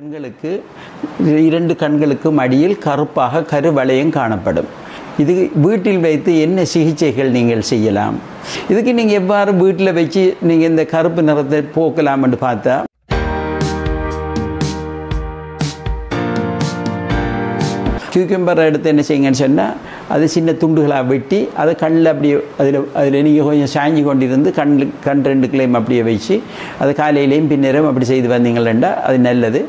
கண்களுக்கு 2 கண்களுக்கும் அடியில் கருப்பாக கருவளையம் காணப்படும். இது வீட்டில் வைத்து என்ன சிகிச்சைகள் நீங்கள் செய்யலாம்? இதுக்கு நீங்கள் எவ்வாறு வீட்டில் வச்சு நீங்கள் இந்த கருப்பு நிறத்தை போக்கலாம் என்று பார்த்தா, கியூக்கம்பரை எடுத்து என்ன செய்யுங்கன்னு சொன்னால், அது சின்ன துண்டுகளாக வெட்டி அதை கண்ணில் அப்படியே அதில் நீங்கள் கொஞ்சம் சாஞ்சி கொண்டிருந்து கண் 2 அப்படியே வச்சு அதை காலையிலையும் பின்னரும் அப்படி செய்து வந்தீங்களா அது நல்லது.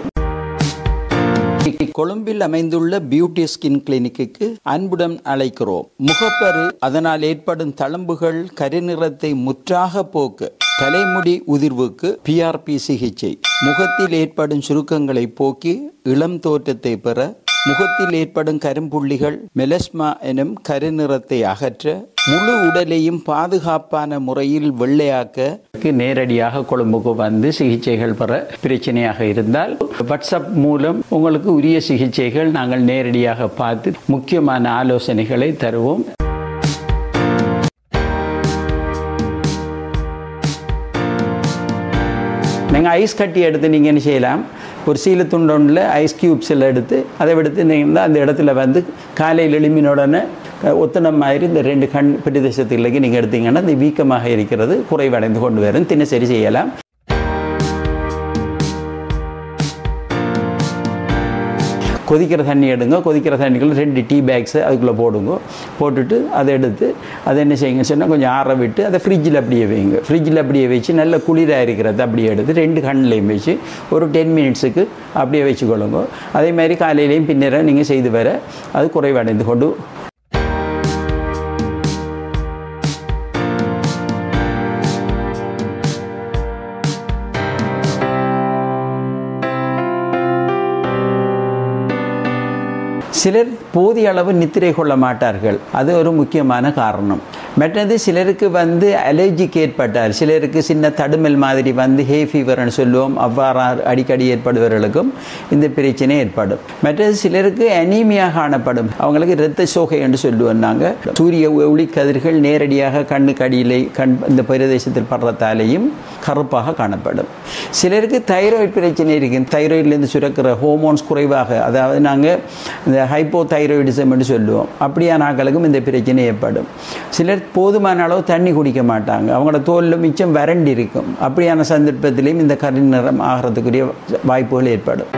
கொழும்பில் அமைந்துள்ள பியூட்டி ஸ்கின் கிளினிக்கு அன்புடன் அழைக்கிறோம். முகப்பரு, அதனால் ஏற்படும் தழும்புகள், கருநிறத்தை முற்றாக போக்க, தலைமுடி உதிர்வுக்கு PRP சிகிச்சை, முகத்தில் ஏற்படும் சுருக்கங்களை போக்கி இளம் தோற்றத்தை பெற, முகத்தில் ஏற்படும் கரும்புள்ளிகள், மெலஸ்மா எனும் கருநிறத்தை அகற்ற, முழு உடலையும் பாதுகாப்பான முறையில் வெள்ளையாக்க நேரடியாக கொழும்புக்கு வந்து சிகிச்சைகள் பெற பிரச்சனையாக இருந்தால் வாட்ஸ்அப் மூலம் உங்களுக்கு உரிய சிகிச்சைகள் நாங்கள் நேரடியாக பார்த்து முக்கியமான ஆலோசனைகளை தருவோம். நீங்கள் ஐஸ் கட்டி எடுத்து நீங்கள் என்ன செய்யலாம், ஒரு சீல துண்டொன்றில் ஐஸ் கியூப்ஸ் எல்லாம் எடுத்து அதை எடுத்து நீங்கள் அந்த இடத்துல வந்து காலையில் எழும்பினுடனே ஒத்தனை மாதிரி இந்த 2 கண் பிரதேசத்துக்கு நீங்கள் எடுத்தீங்கன்னா இந்த வீக்கமாக இருக்கிறது குறைவடைந்து கொண்டு வரும். தினசரி செய்யலாம். கொதிக்கிற தண்ணி எடுங்க. கொதிக்கிற தண்ணிக்குள்ள 2 டீ பேக்ஸு அதுக்குள்ளே போடுங்க. போட்டுட்டு அதை எடுத்து அதை என்ன செய்யுங்க சொன்னால் கொஞ்சம் ஆற விட்டு அதை ஃப்ரிட்ஜில் அப்படியே வைங்க. ஃப்ரிட்ஜில் அப்படியே வச்சு நல்ல குளிராக இருக்கிறது அப்படியே எடுத்து 2 கண்ணிலையும் வச்சு ஒரு 10 மினிட்ஸுக்கு அப்படியே வச்சுக்கொள்ளுங்க. அதே மாதிரி காலையிலையும் பின்னர நீங்கள் செய்து வர அது குறைவடைந்து கொண்டு. சிலர் போதிய அளவு நித்திரை கொள்ள மாட்டார்கள். அது ஒரு முக்கியமான காரணம். மற்றது சிலருக்கு வந்து அலர்ஜிக்கு ஏற்பட்டார், சிலருக்கு சின்ன தடுமல் மாதிரி வந்து ஹே ஃபீவர்னு சொல்லுவோம், அவ்வாறு அடிக்கடி ஏற்படுபவர்களுக்கும் இந்த பிரச்சனை ஏற்படும். மற்றது சிலருக்கு அனீமியா காணப்படும், அவங்களுக்கு இரத்த சோகை என்று சொல்லுவோம். நாங்கள் சூரிய ஒளி கதிர்கள் நேரடியாக கண்ணுக்கு அடியிலே இந்த பிரதேசத்தில் படுறதாலேயும் கருப்பாக காணப்படும். சிலருக்கு தைராய்டு பிரச்சனை இருக்குது. தைராய்டிலேருந்து சுரக்கிற ஹோமோன்ஸ் குறைவாக, அதாவது நாங்கள் இந்த ஹைப்போதைராய்டிசம் என்று சொல்லுவோம், அப்படியான ஆட்களுக்கும் இந்த பிரச்சனை ஏற்படும். சிலர் போதுமான அளவு தண்ணி குடிக்க மாட்டாங்க, அவங்களோட தோலில் மிச்சம் வறண்டி இருக்கும். அப்படியான சந்தர்ப்பத்திலையும் இந்த கருநிறம் ஆகிறதுக்குரிய வாய்ப்புகள் ஏற்படும்.